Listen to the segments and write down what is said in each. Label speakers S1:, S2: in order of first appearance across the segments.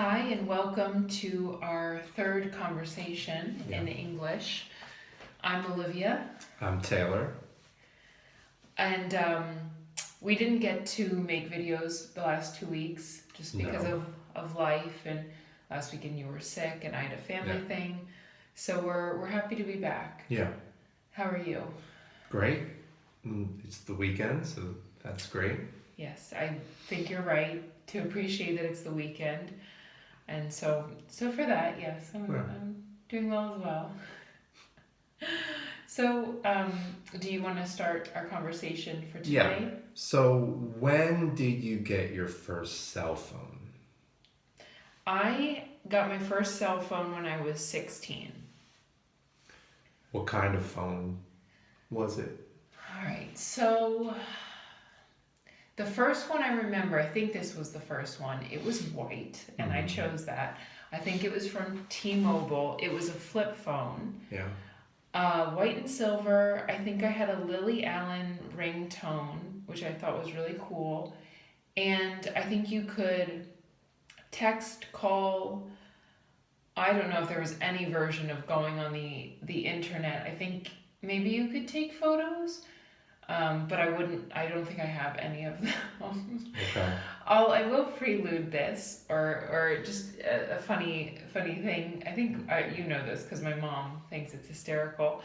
S1: Hi, and welcome to our third conversation
S2: Yeah.
S1: in English. I'm Olivia,
S2: I'm Taylor.
S1: and we didn't get to make videos the last 2 weeks just because
S2: No.
S1: of life. And last weekend you were sick, and I had a family
S2: Yeah.
S1: thing. So we're happy to be back.
S2: Yeah.
S1: How are you?
S2: Great. It's the weekend, so that's great.
S1: Yes, I think you're right to appreciate that it's the weekend, and so for that, yes,
S2: Yeah.
S1: I'm doing well as well. So, do you want to start our conversation for
S2: Yeah.
S1: today?
S2: So, when did you get your first cell phone?
S1: I got my first cell phone when I was 16.
S2: What kind of phone was it?
S1: All right, so the first one I remember, I think this was the first one, it was white, and I chose that. I think it was from T-Mobile. It was a flip phone.
S2: Yeah.
S1: White and silver. I think I had a Lily Allen ringtone, which I thought was really cool. And I think you could text, call. I don't know if there was any version of going on the internet. I think maybe you could take photos, but I wouldn't. I don't think I have any of them.
S2: Okay.
S1: I will prelude this, or just a funny thing. I think you know this because my mom thinks it's hysterical.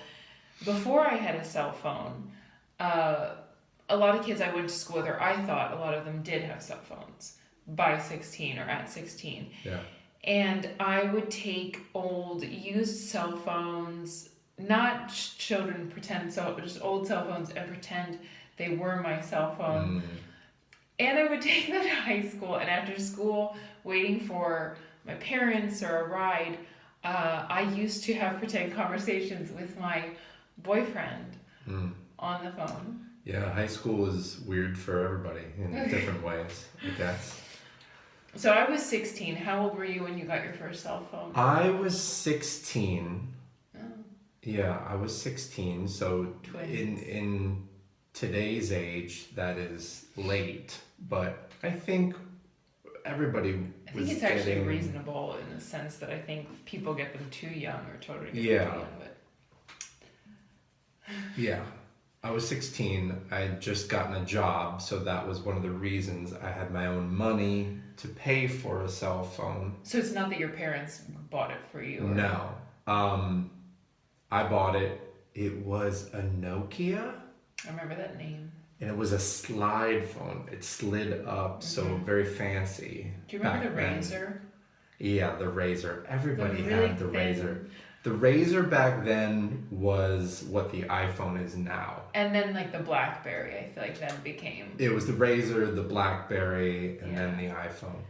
S1: Before I had a cell phone, a lot of kids I went to school with, or I thought a lot of them did have cell phones by 16 or at 16.
S2: Yeah.
S1: And I would take old used cell phones, not children pretend, so just old cell phones, and pretend they were my cell phone. And I would take them to high school, and after school, waiting for my parents or a ride, I used to have pretend conversations with my boyfriend on the phone.
S2: Yeah, high school is weird for everybody in different ways, I guess.
S1: So I was 16. How old were you when you got your first cell phone?
S2: I was 16.
S1: Oh.
S2: Yeah, I was 16. So
S1: Twins.
S2: in today's age, that is late. But I think everybody
S1: I think
S2: was
S1: it's actually
S2: getting...
S1: reasonable in the sense that I think people get them too young or children get
S2: Yeah.
S1: them too young. But
S2: Yeah, I was 16. I had just gotten a job, so that was one of the reasons I had my own money to pay for a cell phone.
S1: so it's not that your parents bought it for you. Or...
S2: No. I bought it. It was a Nokia,
S1: I remember that name.
S2: and it was a slide phone. It slid up, so very fancy.
S1: Do you remember
S2: back
S1: the
S2: then.
S1: Razor?
S2: Yeah, the Razor. Everybody
S1: The really
S2: had the
S1: thin-
S2: Razor. The Razor back then was what the iPhone is now.
S1: And then like the Blackberry, I feel like that became.
S2: It was the Razor, the Blackberry, and then the iPhone.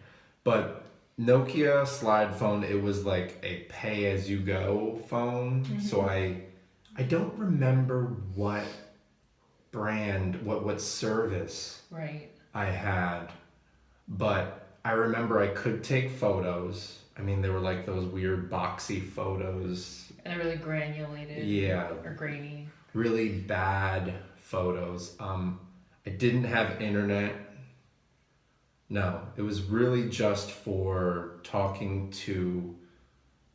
S2: But Nokia slide phone, it was like a pay-as-you-go phone. So I don't remember what brand, what service
S1: Right.
S2: I had, but I remember I could take photos. I mean, they were like those weird boxy photos.
S1: And they're really granulated.
S2: Yeah.
S1: Or grainy.
S2: Really bad photos. I didn't have internet. No, it was really just for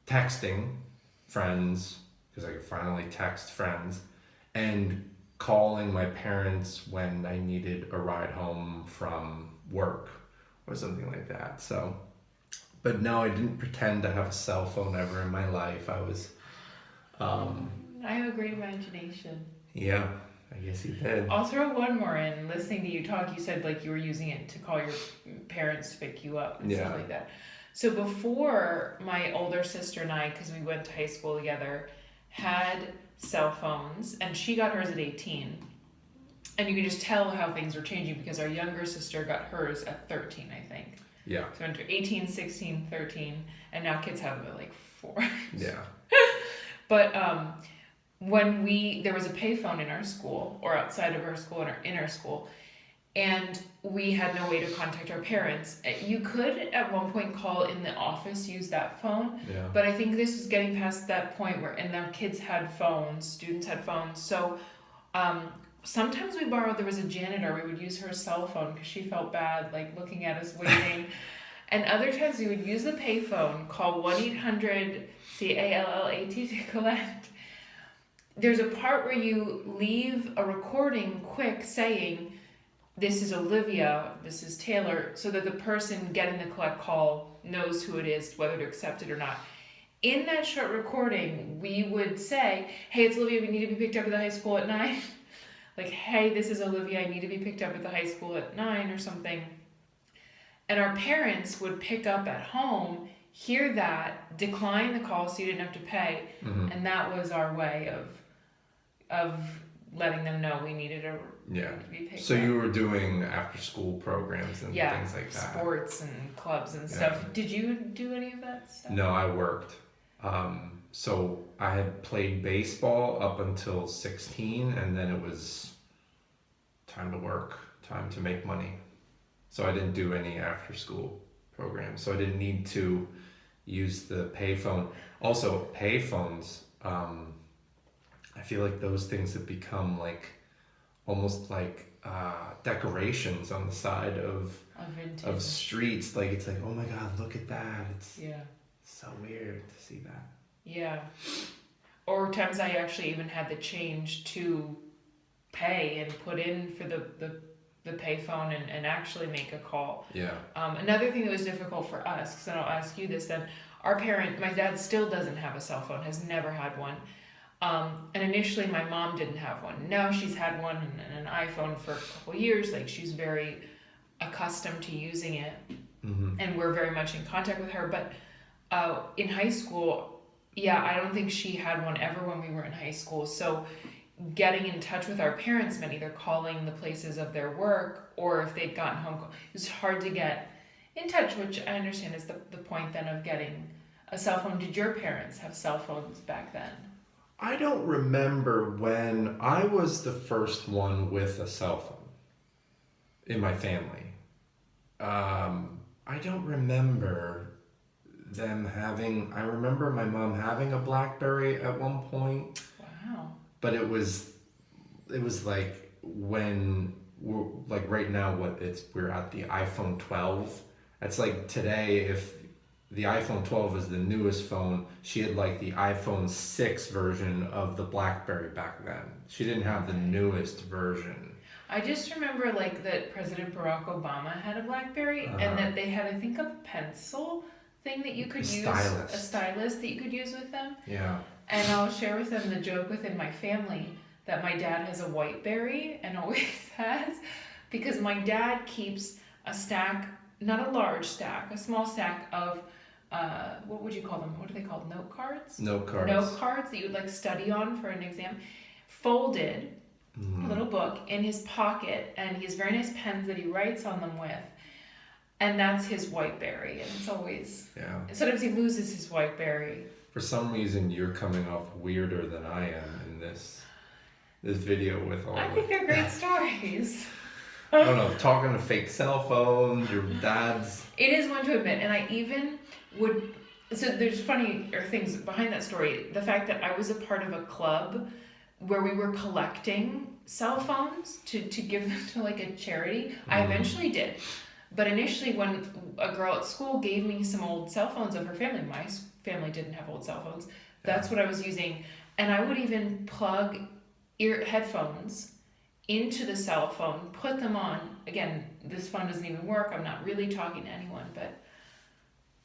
S2: texting friends, because I could finally text friends, and calling my parents when I needed a ride home from work or something like that. So, but no, I didn't pretend to have a cell phone ever in my life. I was,
S1: I have a great imagination.
S2: yeah, I guess you did.
S1: I'll throw one more in. Listening to you talk, you said like you were using it to call your parents to pick you up and stuff like that. So before my older sister and I, because we went to high school together, had cell phones, and she got hers at 18. And you could just tell how things were changing because our younger sister got hers at 13, I think.
S2: Yeah.
S1: So went to 18, 16, 13, and now kids have them at like 4.
S2: Yeah.
S1: But when there was a payphone in our school, or outside of our school, or in our school, and we had no way to contact our parents. You could at one point call in the office, use that phone, but I think this was getting past that point where, and then kids had phones, students had phones, so sometimes there was a janitor, we would use her cell phone because she felt bad, like looking at us waiting. And other times we would use the payphone, call 1-800-CALLAT to collect. There's a part where you leave a recording quick saying, this is Olivia, this is Taylor, so that the person getting the collect call knows who it is, whether to accept it or not. In that short recording, we would say, hey, it's Olivia, we need to be picked up at the high school at 9. Like, hey, this is Olivia, I need to be picked up at the high school at 9 or something. And our parents would pick up at home, hear that, decline the call so you didn't have to pay, and that was our way of letting them know we needed to be picked up.
S2: So you were doing after school programs and things like that.
S1: Sports and clubs and stuff. Did you do any of that stuff?
S2: No, I worked. So I had played baseball up until 16, and then it was time to work, time to make money. So I didn't do any after school programs. So I didn't need to use the payphone. Also, payphones, I feel like those things have become like almost like decorations on the side of streets. Like, it's like, oh my God, look at that. It's so weird to see that.
S1: Yeah. Or times I actually even had the change to pay and put in for the payphone and actually make a call.
S2: Yeah.
S1: Another thing that was difficult for us, because I'll ask you this then, my dad still doesn't have a cell phone, has never had one. And initially my mom didn't have one. Now she's had one and an iPhone for a couple years. Like, she's very accustomed to using it. And we're very much in contact with her. But in high school, I don't think she had one ever when we were in high school. So getting in touch with our parents meant either calling the places of their work, or if they'd gotten home, it was hard to get in touch, which I understand is the point then of getting a cell phone. Did your parents have cell phones back then?
S2: I don't remember when I was the first one with a cell phone in my family. I don't remember them having. I remember my mom having a Blackberry at one point.
S1: Wow.
S2: But it was like when we're like right now we're at the iPhone 12. It's like today, if the iPhone 12 is the newest phone, she had like the iPhone 6 version of the Blackberry back then. She didn't have the newest version.
S1: I just remember like that President Barack Obama had a Blackberry, and that they had, I think, a pencil thing that you could use, a stylus that you could use with them.
S2: Yeah.
S1: And I'll share with them the joke within my family that my dad has a Whiteberry and always has, because my dad keeps a stack, not a large stack, a small stack of what would you call them? What are they called? Note cards?
S2: Note cards.
S1: Note cards that you would like study on for an exam. Folded, a little book in his pocket, and he has very nice pens that he writes on them with. And that's his Whiteberry, and it's always...
S2: Yeah.
S1: Sometimes he loses his Whiteberry.
S2: For some reason, you're coming off weirder than I am in this video with all.
S1: I think they're great stories.
S2: I don't know, talking to fake cell phones, your dad's.
S1: It is one to admit, and I even would. So there's funny things behind that story. The fact that I was a part of a club where we were collecting cell phones to give them to like a charity. I eventually did. But initially, when a girl at school gave me some old cell phones of her family, my family didn't have old cell phones. That's what I was using. And I would even plug headphones into the cell phone, put them on. Again, this phone doesn't even work. I'm not really talking to anyone, but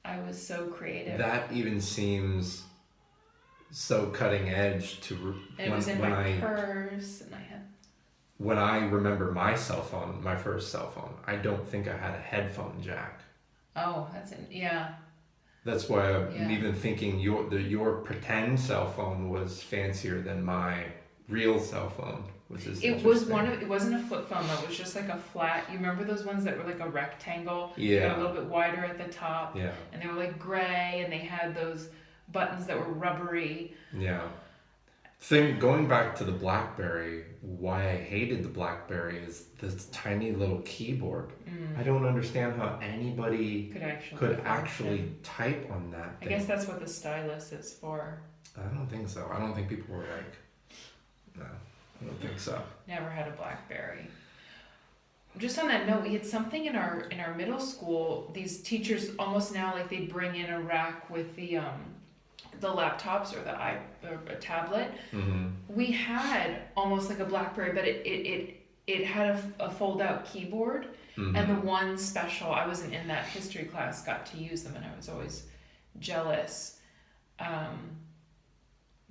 S1: I was so creative.
S2: That even seems so cutting edge to...
S1: And it was in my purse, and I had...
S2: When I remember my cell phone, my first cell phone, I don't think I had a headphone jack.
S1: Oh, yeah.
S2: That's why I'm even thinking your pretend cell phone was fancier than my real cell phone, which is
S1: it wasn't a flip phone though. It was just like a flat. You remember those ones that were like a rectangle?
S2: Yeah.
S1: They got a little bit wider at the top.
S2: Yeah. And
S1: they were like gray, and they had those buttons that were rubbery.
S2: Yeah. Going back to the Blackberry, why I hated the Blackberry is this tiny little keyboard. I don't understand how anybody could actually type on that thing.
S1: I guess that's what the stylus is for.
S2: I don't think so. I don't think people were like, no, I don't think so.
S1: Never had a Blackberry. Just on that note, we had something in our middle school. These teachers almost now like they'd bring in a rack with the laptops or or a tablet.
S2: Mm-hmm.
S1: We had almost like a Blackberry, but it had a fold out keyboard.
S2: Mm-hmm.
S1: And the one special, I wasn't in that history class, got to use them, and I was always jealous.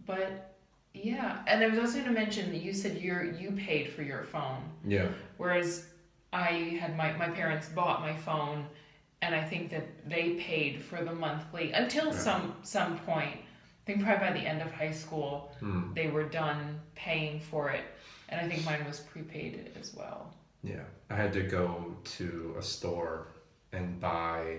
S1: But yeah, and I was also going to mention that you said you paid for your phone.
S2: Yeah.
S1: Whereas I had my parents bought my phone, and I think that they paid for the monthly until some point. I think probably by the end of high school, they were done paying for it, and I think mine was prepaid as well.
S2: Yeah, I had to go to a store and buy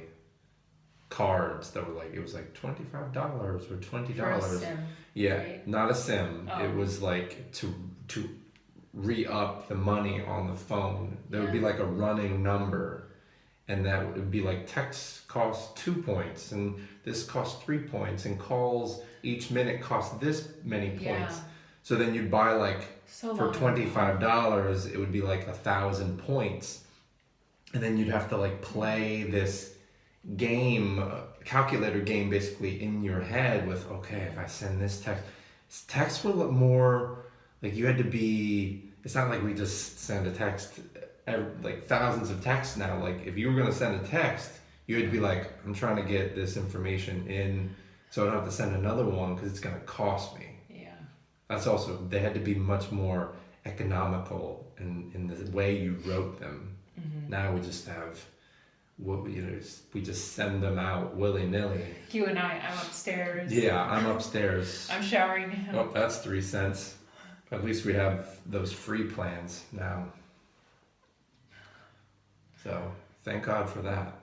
S2: cards that were like, it was like $25 or $20.
S1: For a SIM,
S2: yeah,
S1: right?
S2: not a SIM.
S1: Oh.
S2: It was like to re-up the money on the phone. There would be like a running number, and that would be like text costs 2 points, and this costs 3 points, and calls each minute cost this many points.
S1: Yeah.
S2: So then you'd buy like
S1: So
S2: for
S1: long.
S2: $25, it would be like 1,000 points, and then you'd have to like play this game, calculator game, basically in your head with, okay, if I send this text will look more like you had to be. It's not like we just send a text, like thousands of texts now. Like if you were gonna send a text, you had to be like, I'm trying to get this information in, so I don't have to send another one because it's gonna cost me.
S1: Yeah.
S2: That's also, they had to be much more economical in the way you wrote them.
S1: Mm-hmm.
S2: Now we just have, we just send them out willy-nilly.
S1: You and I'm upstairs.
S2: Yeah, I'm upstairs.
S1: I'm showering now.
S2: Oh, that's 3 cents. At least we have those free plans now. So thank God for that.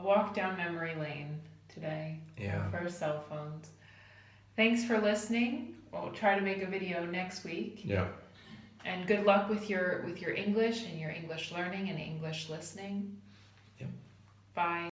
S1: Walk down memory lane today.
S2: Yeah.
S1: For our cell phones. Thanks for listening. We'll try to make a video next week.
S2: Yeah.
S1: And good luck with your English and your English learning and English listening.
S2: Yep.
S1: Bye.